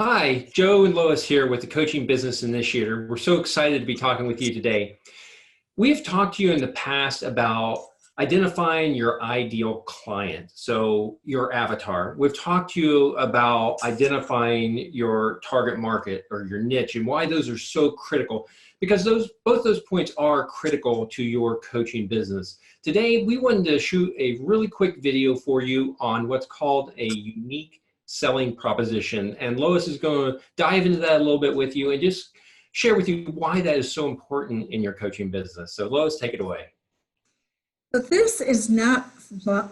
Hi, Joe and Lois here with the Coaching Business Initiator. We're so excited to be talking with you today. We've talked to you in the past about identifying your ideal client, so your avatar. We've talked to you about identifying your target market or your niche and why those are so critical, because both those points are critical to your coaching business. Today, we wanted to shoot a really quick video for you on what's called a unique selling proposition. And Lois is going to dive into that a little bit with you and just share with you why that is so important in your coaching business. So Lois, take it away. So this is not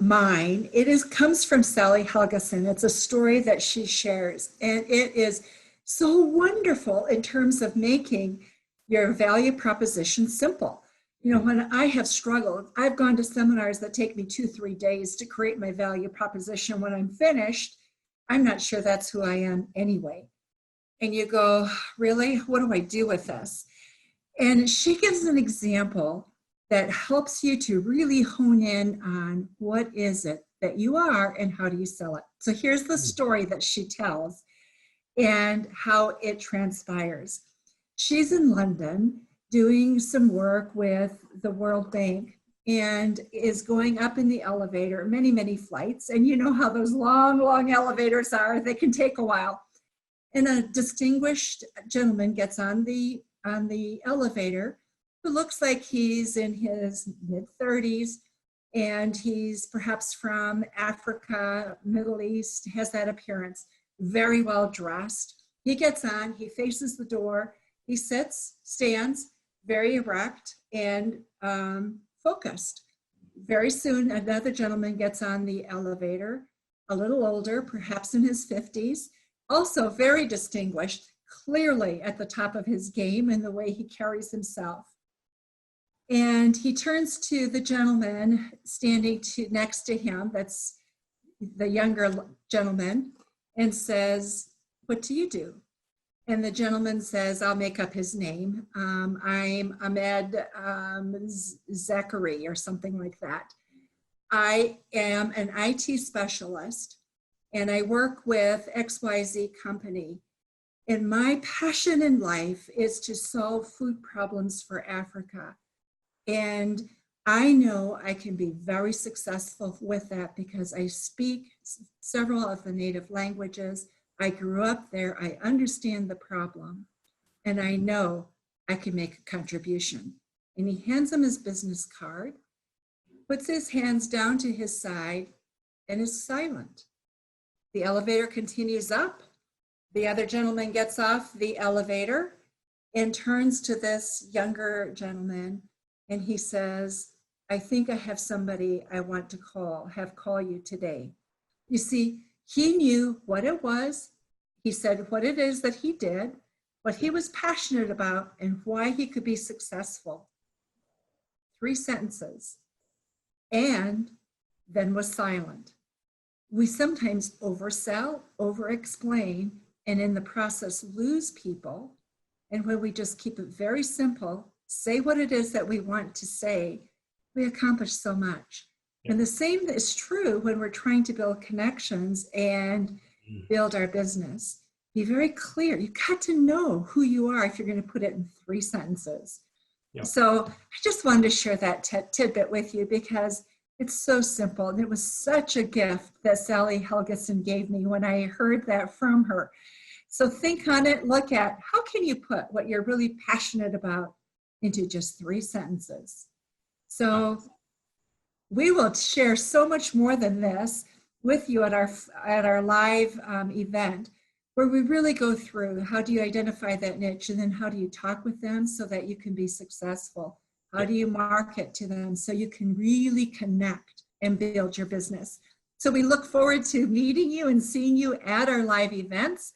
mine. Comes from Sally Helgeson. It's a story that she shares, and it is so wonderful in terms of making your value proposition simple. You know, when I have struggled, I've gone to seminars that take me 2-3 days to create my value proposition. When I'm finished, I'm not sure that's who I am anyway. And you go, really? What do I do with this? And she gives an example that helps you to really hone in on what is it that you are and how do you sell it. So here's the story that she tells and how it transpires. She's in London doing some work with the World Bank and is going up in the elevator, many, many flights. And you know how those long, long elevators are, they can take a while. And a distinguished gentleman gets on the elevator who looks like he's in his mid-30s, and he's perhaps from Africa, Middle East, has that appearance, very well dressed. He gets on, he faces the door, he sits, stands, very erect and focused. Very soon, another gentleman gets on the elevator, a little older, perhaps in his 50s, also very distinguished, clearly at the top of his game in the way he carries himself. And he turns to the gentleman standing next to him, that's the younger gentleman, and says, "What do you do?" And the gentleman says, I'll make up his name. I'm Ahmed Zachary or something like that. I am an IT specialist and I work with XYZ company. And my passion in life is to solve food problems for Africa. And I know I can be very successful with that because I speak several of the native languages. I grew up there, I understand the problem, and I know I can make a contribution. And he hands him his business card, puts his hands down to his side, and is silent. The elevator continues up. The other gentleman gets off the elevator and turns to this younger gentleman, and he says, I think I have somebody I want to call you today. You see, he knew what it was. He said what it is that he did, what he was passionate about, and why he could be successful. 3 sentences, and then was silent. We sometimes oversell, over-explain, and in the process lose people. And when we just keep it very simple, say what it is that we want to say, we accomplish so much. And the same is true when we're trying to build connections and build our business. Be very clear. You've got to know who you are if you're going to put it in 3 sentences. Yep. So I just wanted to share that tidbit with you because it's so simple. And it was such a gift that Sally Helgeson gave me when I heard that from her. So think on it, look at how can you put what you're really passionate about into just 3 sentences. So we will share so much more than this with you at our live event, where we really go through how do you identify that niche and then how do you talk with them so that you can be successful. How do you market to them so you can really connect and build your business? So we look forward to meeting you and seeing you at our live events.